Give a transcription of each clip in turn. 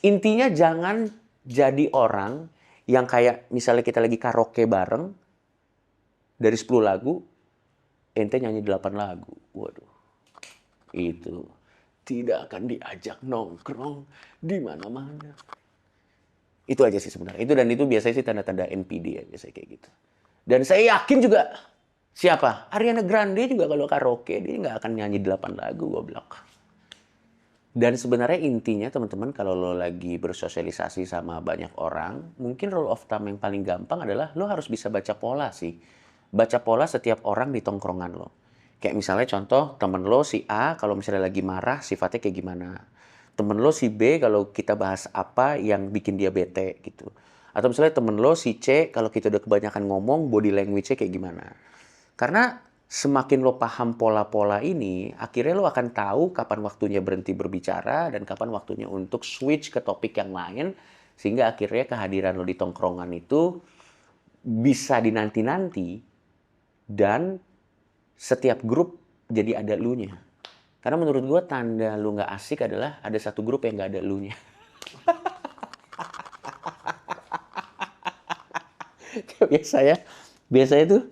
Intinya jangan jadi orang yang kayak misalnya kita lagi karaoke bareng, dari 10 lagu, ente nyanyi 8 lagu. Waduh, itu tidak akan diajak nongkrong di mana-mana. Itu aja sih sebenarnya. Itu biasanya sih tanda-tanda NPD ya, biasanya kayak gitu. Dan saya yakin juga siapa? Ariana Grande juga kalau karaoke dia nggak akan nyanyi 8 lagu goblok. Dan sebenarnya intinya teman-teman kalau lo lagi bersosialisasi sama banyak orang, mungkin rule of thumb yang paling gampang adalah lo harus bisa baca pola sih. Baca pola setiap orang di tongkrongan lo. Kayak misalnya contoh temen lo si A kalau misalnya lagi marah sifatnya kayak gimana. Temen lo si B kalau kita bahas apa yang bikin dia bete gitu. Atau misalnya temen lo si C kalau kita udah kebanyakan ngomong body language-nya kayak gimana. Karena semakin lo paham pola-pola ini, akhirnya lo akan tahu kapan waktunya berhenti berbicara dan kapan waktunya untuk switch ke topik yang lain, sehingga akhirnya kehadiran lo di tongkrongan itu bisa dinanti-nanti dan setiap grup jadi ada lu-nya. Karena menurut gue tanda lu nggak asik adalah ada satu grup yang nggak ada lu-nya. biasanya biasanya tuh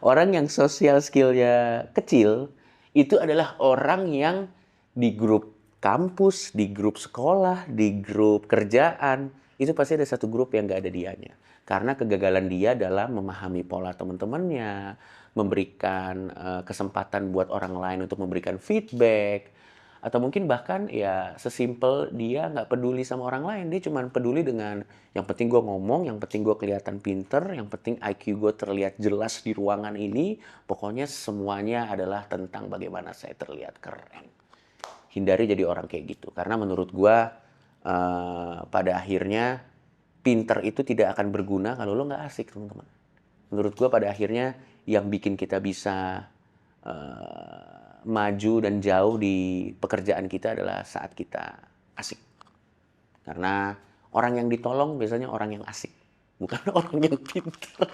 orang yang sosial skillnya kecil itu adalah orang yang di grup kampus, di grup sekolah, di grup kerjaan itu pasti ada satu grup yang nggak ada dianya karena kegagalan dia dalam memahami pola teman-temannya, memberikan kesempatan buat orang lain untuk memberikan feedback atau mungkin bahkan ya sesimpel dia nggak peduli sama orang lain, dia cuma peduli dengan yang penting gue ngomong, yang penting gue kelihatan pinter, yang penting IQ gue terlihat jelas di ruangan ini, pokoknya semuanya adalah tentang bagaimana saya terlihat keren. Hindari jadi orang kayak gitu, karena menurut gue pada akhirnya pinter itu tidak akan berguna kalau lo nggak asik teman-teman. Menurut gue pada akhirnya yang bikin kita bisa maju dan jauh di pekerjaan kita adalah saat kita asik. Karena orang yang ditolong biasanya orang yang asik, bukan orang yang pintar.